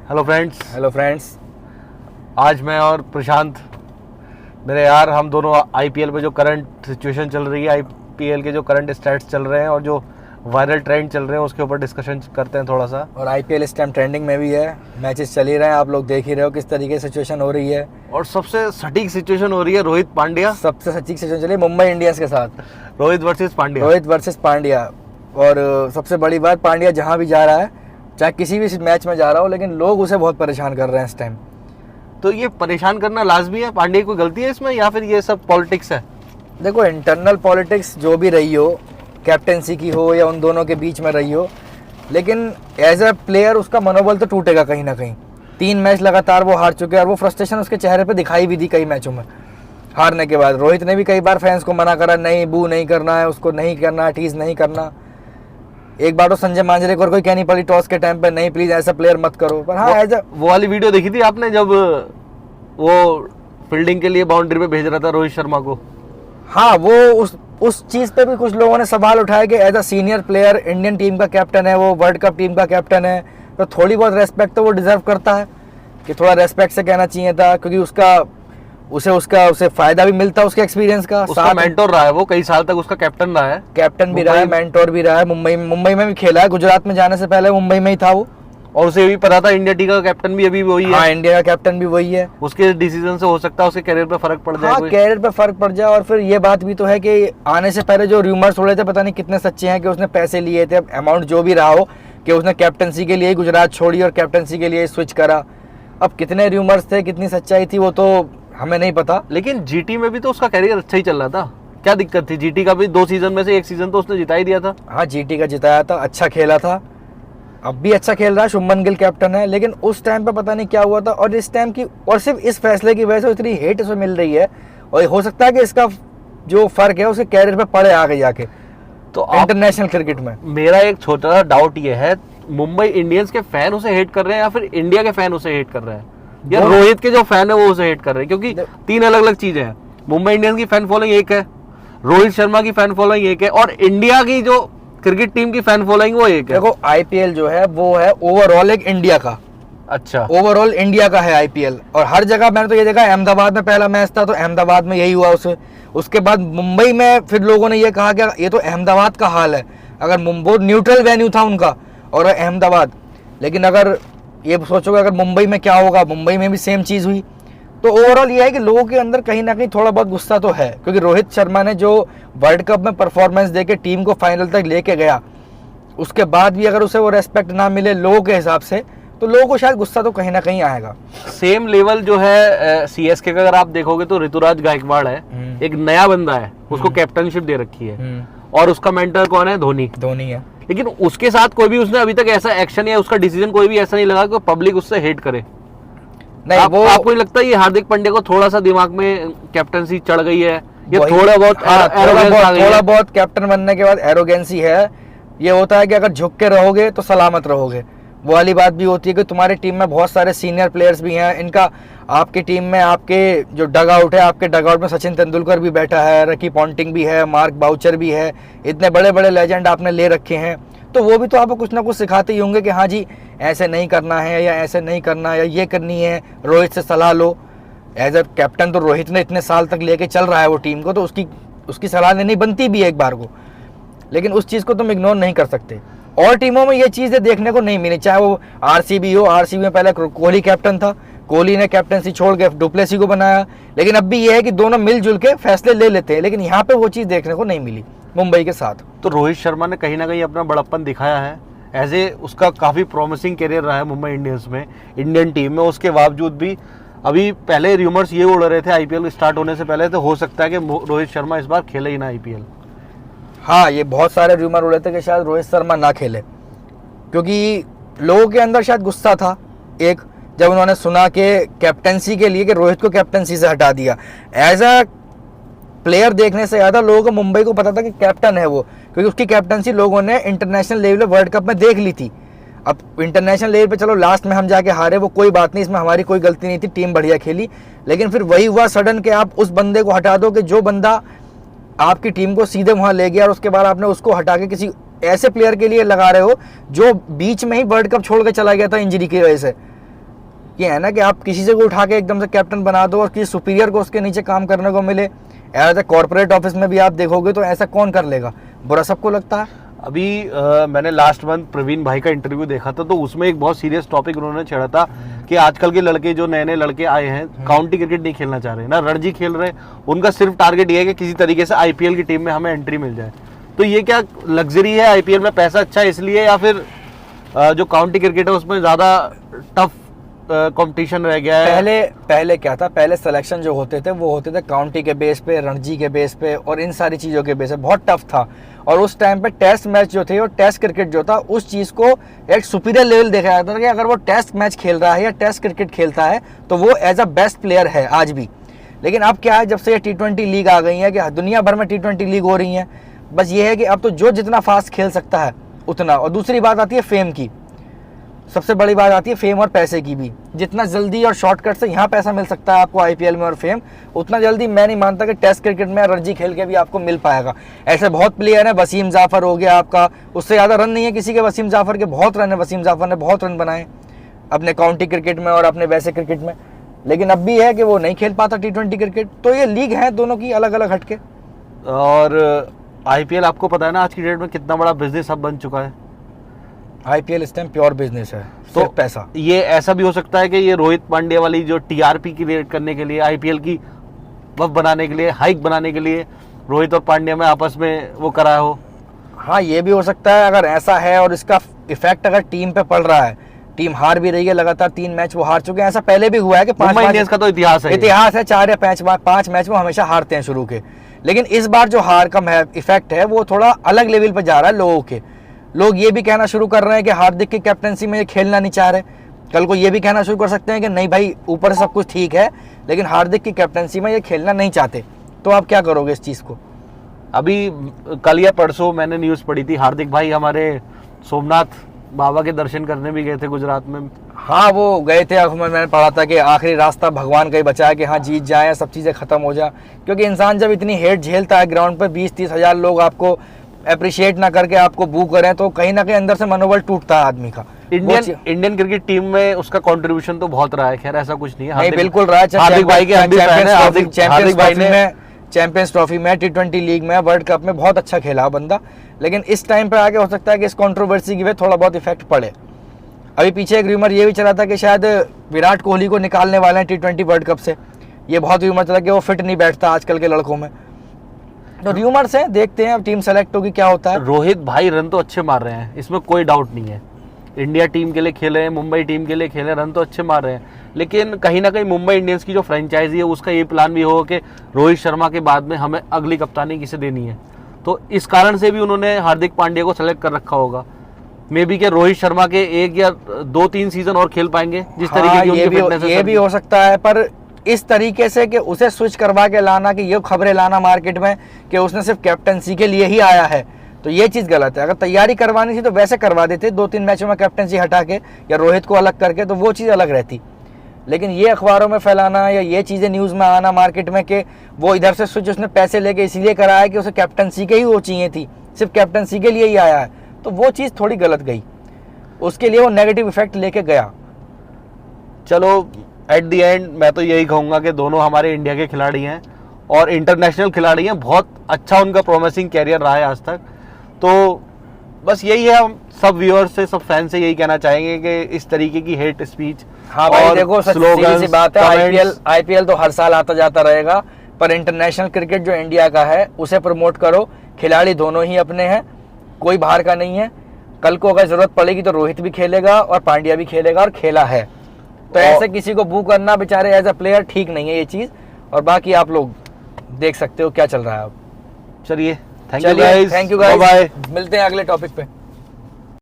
Hello friends. Hello friends. आज मैं और प्रशांत मेरे यार हम दोनों आईपीएल पे जो करंट सिचुएशन चल रही है, आईपीएल के जो करंट स्टैट्स चल रहे हैं और जो वायरल ट्रेंड चल रहे हैं उसके ऊपर डिस्कशन करते हैं थोड़ा सा। और आईपीएल इस टाइम ट्रेंडिंग में भी है, मैचेस चल ही रहे हैं, आप लोग देख ही रहे हो किस तरीके से सिचुएशन हो रही है। और सबसे सटीक सिचुएशन हो रही है रोहित पांड्या, सबसे सटीक सिचुएशन चली मुंबई इंडियंस के साथ, रोहित वर्सेस पांड्या। रोहित वर्सेस पांड्या। और सबसे बड़ी बात, पांड्या जहाँ भी जा रहा है, चाहे किसी भी मैच में जा रहा हो, लेकिन लोग उसे बहुत परेशान कर रहे हैं इस टाइम। तो ये परेशान करना लाजमी है? पांड्या की कोई गलती है इसमें या फिर ये सब पॉलिटिक्स है? देखो, इंटरनल पॉलिटिक्स जो भी रही हो, कैप्टेंसी की हो या उन दोनों के बीच में रही हो, लेकिन एज अ प्लेयर उसका मनोबल तो टूटेगा कहीं ना कहीं। 3 मैच लगातार वो हार चुके हैं और वो फ्रस्ट्रेशन उसके चेहरे पे दिखाई भी दी कई मैचों में हारने के बाद। रोहित ने भी कई बार फैंस को मना करा, नहीं बू नहीं करना है, उसको नहीं करना, टीज नहीं करना। एक बार तो संजय मांजरेकर को कहनी पड़ी टॉस के टाइम पे, नहीं प्लीज ऐसा प्लेयर मत करो। पर हाँ, एज वो वाली वीडियो देखी थी आपने जब वो फील्डिंग के लिए बाउंड्री पे भेज रहा था रोहित शर्मा को? हाँ, वो उस चीज पे भी कुछ लोगों ने सवाल उठाया कि as a senior player, Indian team का कैप्टन है वो, वर्ल्ड कप टीम का कैप्टन है, तो थोड़ी बहुत रेस्पेक्ट तो वो डिजर्व करता है कि थोड़ा रेस्पेक्ट से कहना चाहिए था, क्योंकि उसे फायदा भी मिलता है उसके एक्सपीरियंस का। उसका मेंटोर रहा है, वो कई साल तक उसका कैप्टन रहा है, कैप्टन भी रहा है, मेंटोर भी रहा है। मुंबई में भी खेला है, गुजरात में जाने से पहले मुंबई में ही था वो, और उसे भी पता था इंडिया टीम का कैप्टन भी अभी वही है। हाँ, इंडिया का कैप्टन भी वही है। उसके डिसीजन से हो सकता है उसके करियर पे फर्क पड़ जाए। हाँ, कैरियर पे फर्क पड़ जाए। और फिर ये बात भी तो है कि आने से पहले जो रूमर्स उड़े थे, पता नहीं कितने सच्चे हैं कि उसने पैसे लिए थे, अमाउंट जो भी रहा हो, कि उसने कैप्टनसी के लिए गुजरात छोड़ी और कैप्टनसी के लिए स्विच करा। अब कितने रूमर्स थे, कितनी सच्चाई थी, वो तो हमें नहीं पता। लेकिन जीटी में भी तो उसका करियर अच्छा ही चल रहा था, क्या दिक्कत थी? जीटी का भी 2 सीजन में से 1 सीजन तो उसने जिता ही दिया था। हाँ, जीटी का जिताया था, अच्छा खेला था, अब भी अच्छा खेल रहा है। शुभमन गिल कैप्टन है, लेकिन उस टाइम पे पता नहीं क्या हुआ था, और इस टाइम की, और सिर्फ इस फैसले की वजह से इतनी हेट उसे मिल रही है, और हो सकता है कि इसका जो फर्क है उसके कैरियर पे पड़े आगे जाके, तो इंटरनेशनल क्रिकेट में। मेरा एक छोटा सा डाउट ये है, मुंबई इंडियंस के फैन उसे हेट कर रहे हैं या फिर इंडिया के फैन उसे हेट कर रहे हैं, या रोहित के जो फैन है वो उसे हेट कर रहे हैं? क्योंकि 3 अलग अलग चीजें हैं। मुंबई इंडियंस की फैन फॉलोइंग एक है, रोहित शर्मा की फैन फॉलोइंग एक है, और इंडिया की जो क्रिकेट टीम की फैन फॉलोइंग वो एक है। देखो, आईपीएल जो है वो है ओवरऑल एक इंडिया का। अच्छा, ओवरऑल इंडिया का है आईपीएल, और हर जगह मैंने तो ये देखा, अहमदाबाद में पहला मैच था तो अहमदाबाद में यही हुआ उसके बाद मुंबई में फिर लोगों ने ये कहा कि ये तो अहमदाबाद का हाल है। अगर मुंबई न्यूट्रल वेन्यू था उनका और अहमदाबाद, लेकिन अगर ये सोचोगे अगर मुंबई में क्या होगा, मुंबई में भी सेम चीज हुई। तो ओवरऑल ये है कि लोगों के अंदर कहीं ना कहीं थोड़ा बहुत गुस्सा तो है, क्योंकि रोहित शर्मा ने जो वर्ल्ड कप में परफॉर्मेंस देके टीम को फाइनल तक लेके गया, उसके बाद भी अगर उसे वो रेस्पेक्ट ना मिले लोगों के हिसाब से, तो लोगों को शायद गुस्सा तो कहीं ना कहीं आएगा। सेम लेवल जो है सीएसके का अगर आप देखोगे तो ऋतुराज गायकवाड़ है, एक नया बंदा है, उसको कैप्टनशिप दे रखी है, और उसका मेंटर कौन है? धोनी है। लेकिन उसके साथ कोई भी उसने अभी तक ऐसा एक्शन या उसका डिसीजन कोई भी ऐसा नहीं लगा कि पब्लिक उससे हेट करे। नहीं, आपको नहीं लगता ये हार्दिक पांड्या को थोड़ा सा दिमाग में कैप्टनसी चढ़ गई है, ये थोड़ा बहुत कैप्टन बनने के बाद एरोगेंसी है? ये होता है कि अगर झुक के रहोगे तो सलामत रहोगे। वो वाली बात भी होती है कि तुम्हारी टीम में बहुत सारे सीनियर प्लेयर्स भी हैं, इनका आपकी टीम में, आपके जो डग आउट है, आपके डग आउट में सचिन तेंदुलकर भी बैठा है, रकी पॉन्टिंग भी है, मार्क बाउचर भी है, इतने बड़े बड़े लेजेंड आपने ले रखे हैं, तो वो भी तो आपको कुछ ना कुछ सिखाते ही होंगे कि हाँ जी ऐसे नहीं करना है या ऐसे नहीं करना है या ये करनी है, रोहित से सलाह लो। एज अ कैप्टन तो रोहित ने इतने साल तक लेके चल रहा है वो टीम को, तो उसकी सलाह लेनी बनती भी है एक बार को, लेकिन उस चीज़ को तुम इग्नोर नहीं कर सकते। और टीमों में ये चीज़ें देखने को नहीं मिली, चाहे वो आरसीबी हो, आरसीबी में पहले कोहली कैप्टन था, कोहली ने कैप्टनसी छोड़ के डुप्लेसी को बनाया, लेकिन अब भी ये है कि दोनों मिलजुल के फैसले ले लेते हैं, लेकिन यहाँ पे वो चीज़ देखने को नहीं मिली मुंबई के साथ। तो रोहित शर्मा ने कहीं ना कहीं अपना बड़प्पन दिखाया है, एज ए उसका काफ़ी प्रॉमिसिंग करियर रहा है मुंबई इंडियंस में, इंडियन टीम में। उसके बावजूद भी अभी पहले रूमर्स ये उड़ रहे थे आईपीएल स्टार्ट होने से पहले, तो हो सकता है कि रोहित शर्मा इस बार खेले ही ना आईपीएल। हाँ, ये बहुत सारे रूमर उड़े थे कि शायद रोहित शर्मा ना खेले, क्योंकि लोगों के अंदर शायद गुस्सा था एक, जब उन्होंने सुना कि कैप्टनसी के लिए कि रोहित को कैप्टनसी से हटा दिया। एज अ प्लेयर देखने से ज़्यादा लोगों को मुंबई को पता था कि कैप्टन है वो, क्योंकि उसकी कैप्टनसी लोगों ने इंटरनेशनल लेवल वर्ल्ड कप में देख ली थी। अब इंटरनेशनल लेवल पे चलो लास्ट में हम जाके हारे, वो कोई बात नहीं, इसमें हमारी कोई गलती नहीं थी, टीम बढ़िया खेली, लेकिन फिर वही हुआ सडन कि आप उस बंदे को हटा दो कि जो बंदा आपकी टीम को सीधे वहाँ ले गया, और उसके बाद आपने उसको हटा के किसी ऐसे प्लेयर के लिए लगा रहे हो जो बीच में ही वर्ल्ड कप छोड़ के चला गया था इंजरी की वजह से। ये है ना कि आप किसी से को उठा के एकदम से कैप्टन बना दो और किसी सुपीरियर को उसके नीचे काम करने को मिले। एज ए कॉर्पोरेट ऑफिस में भी आप देखोगे तो ऐसा कौन कर लेगा, बुरा सबको लगता है। अभी मैंने लास्ट मंथ प्रवीण भाई का इंटरव्यू देखा था, तो उसमें एक बहुत सीरियस टॉपिक उन्होंने छेड़ा था कि आजकल के लड़के जो नए नए लड़के आए हैं काउंटी क्रिकेट नहीं खेलना चाह रहे ना रणजी खेल रहे, उनका सिर्फ टारगेट ये है कि किसी तरीके से आईपीएल की टीम में हमें एंट्री मिल जाए। तो ये क्या लग्जरी है, आईपीएल में पैसा अच्छा है इसलिए, या फिर जो काउंटी क्रिकेट है उसमें ज्यादा टफ कंपटीशन रह गया है? पहले क्या था, पहले सिलेक्शन जो होते थे वो होते थे काउंटी के बेस पे, रणजी के बेस पे और इन सारी चीज़ों के बेस पे, बहुत टफ था। और उस टाइम पे टेस्ट मैच जो थे और टेस्ट क्रिकेट जो था उस चीज़ को एक सुपीरियर लेवल देखा जाता था कि अगर वो टेस्ट मैच खेल रहा है या टेस्ट क्रिकेट खेलता है तो वो एज अ बेस्ट प्लेयर है आज भी। लेकिन अब क्या है, जब से ये T20 लीग आ गई है कि दुनिया भर में T20 लीग हो रही है, बस ये है कि अब तो जो जितना फास्ट खेल सकता है उतना। और दूसरी बात आती है फेम की, सबसे बड़ी बात आती है फेम और पैसे की भी। जितना जल्दी और शॉर्टकट से यहाँ पैसा मिल सकता है आपको आईपीएल में और फेम, उतना जल्दी मैं नहीं मानता कि टेस्ट क्रिकेट में रणजी खेल के भी आपको मिल पाएगा। ऐसे बहुत प्लेयर हैं, वसीम जाफर हो गया आपका, उससे ज़्यादा रन नहीं है किसी के वसीम जाफर के, बहुत रन है वसीम जाफर ने, बहुत रन बनाए अपने काउंटी क्रिकेट में और अपने वैसे क्रिकेट में। लेकिन अब भी है कि वो नहीं खेल पाता T20 क्रिकेट। तो ये लीग है दोनों की अलग अलग हटके। और आईपीएल आपको पता है ना आज की डेट में कितना बड़ा बिजनेस अब बन चुका है। आईपीएल इस टाइम प्योर बिजनेस है, तो पैसा। ये ऐसा भी हो सकता है कि ये रोहित पांड्या वाली जो टीआरपी क्रिएट करने के लिए, आईपीएल की वफ बनाने के लिए, हाइक बनाने के लिए रोहित और पांड्या में आपस में वो कराया हो। हाँ, ये भी हो सकता है। अगर ऐसा है और इसका इफेक्ट अगर टीम पे पड़ रहा है, टीम हार भी रही है, लगातार 3 मैच वो हार चुके हैं। ऐसा पहले भी हुआ है कि मुंबई इंडियंस का तो इतिहास है 4 या 5 मैच वो हमेशा हारते हैं शुरू के। लेकिन इस बार जो हार का इफेक्ट है वो थोड़ा अलग लेवल पे जा रहा है लोगों के। लोग ये भी कहना शुरू कर रहे हैं कि हार्दिक की कैप्टनसी में ये खेलना नहीं चाह रहे। कल को ये भी कहना शुरू कर सकते हैं कि नहीं भाई, ऊपर से सब कुछ ठीक है लेकिन हार्दिक की कैप्टनसी में ये खेलना नहीं चाहते। तो आप क्या करोगे इस चीज़ को? अभी कल या परसों मैंने न्यूज़ पढ़ी थी, हार्दिक भाई हमारे सोमनाथ बाबा के दर्शन करने भी गए थे गुजरात में। हाँ, वो गए थे। मैंने पढ़ा था कि आखिरी रास्ता भगवान का ही बचा है कि हाँ जीत जाए, सब चीज़ें खत्म हो जाए। क्योंकि इंसान जब इतनी हेट झेलता है ग्राउंड पर, 20-30 हज़ार लोग आपको अप्रिशिएट ना करके आपको बू करें, तो कहीं ना कहीं अंदर से मनोबल टूटता है आदमी का। इंडियन क्रिकेट टीम में उसका कंट्रीब्यूशन तो बहुत रहा है, खैर ऐसा कुछ नहीं है। नहीं, बिल्कुल रहा है। हार्दिक भाई के चैंपियंस ट्रॉफी में, T20 लीग में, वर्ल्ड कप में बहुत अच्छा खेला बंदा। लेकिन इस टाइम पे आके हो सकता है कि इस कंट्रोवर्सी की वजह थोड़ा बहुत इफेक्ट पड़े। अभी पीछे एक र्यूमर ये भी चला था कि शायद विराट कोहली को निकालने वाले हैं T20 वर्ल्ड कप से। ये बहुत र्यूमर चला कि वो फिट नहीं बैठता आजकल के लड़कों में। तो र्यूमर्स हैं, देखते हैं अब टीम सेलेक्ट होगी क्या होता है। रोहित भाई रन तो अच्छे मार रहे हैं, इसमें कोई डाउट नहीं है। इंडिया टीम के लिए खेले हैं, मुंबई टीम के लिए खेले, रन तो अच्छे मार रहे हैं। लेकिन कहीं ना कहीं मुंबई इंडियंस की जो फ्रेंचाइजी है उसका ये प्लान भी होगा कि रोहित शर्मा के बाद में हमें अगली कप्तानी किसे देनी है। तो इस कारण से भी उन्होंने हार्दिक पांड्या को सेलेक्ट कर रखा होगा। मे बी के रोहित शर्मा के 1 या 2-3 सीजन और खेल पाएंगे जिस तरीके की उनकी फिटनेस है। ये भी हो सकता है, पर इस तरीके से कि उसे स्विच करवा के लाना, कि ये खबरें लाना मार्केट में कि उसने सिर्फ कैप्टनसी के लिए ही आया है, तो ये चीज़ गलत है। अगर तैयारी करवानी थी तो वैसे करवा देते, 2-3 मैचों में कैप्टनसी हटा के या रोहित को अलग करके, तो वो चीज़ अलग रहती। लेकिन ये अखबारों में फैलाना या ये चीज़ें न्यूज़ में आना मार्केट में कि वो इधर से स्विच उसने पैसे लेके इसीलिए कराया है कि उसे कैप्टनसी के ही वो चाहिए थी, सिर्फ कैप्टनसी के लिए ही आया है, तो वो चीज़ थोड़ी गलत गई। उसके लिए वो नेगेटिव इफेक्ट लेके गया। चलो एट द एंड मैं तो यही कहूँगा कि दोनों हमारे इंडिया के खिलाड़ी हैं और इंटरनेशनल खिलाड़ी हैं। बहुत अच्छा उनका प्रोमिसिंग कैरियर रहा है आज तक। तो बस यही है, हम सब व्यूअर्स से, सब फैन से यही कहना चाहेंगे कि इस तरीके की हेट स्पीच, हाँ भाई देखो, सीधी सी बात है, आईपीएल तो हर साल आता जाता रहेगा, पर इंटरनेशनल क्रिकेट जो इंडिया का है उसे प्रमोट करो। खिलाड़ी दोनों ही अपने हैं, कोई बाहर का नहीं है। कल को अगर जरूरत पड़ेगी तो रोहित भी खेलेगा और पांड्या भी खेलेगा और खेला है। तो ऐसे किसी को बू करना बेचारे एज अ प्लेयर ठीक नहीं है ये चीज़। और बाकी आप लोग देख सकते हो क्या चल रहा है अब। चलिए, थैंक यू गाइस, मिलते हैं अगले टॉपिक पे।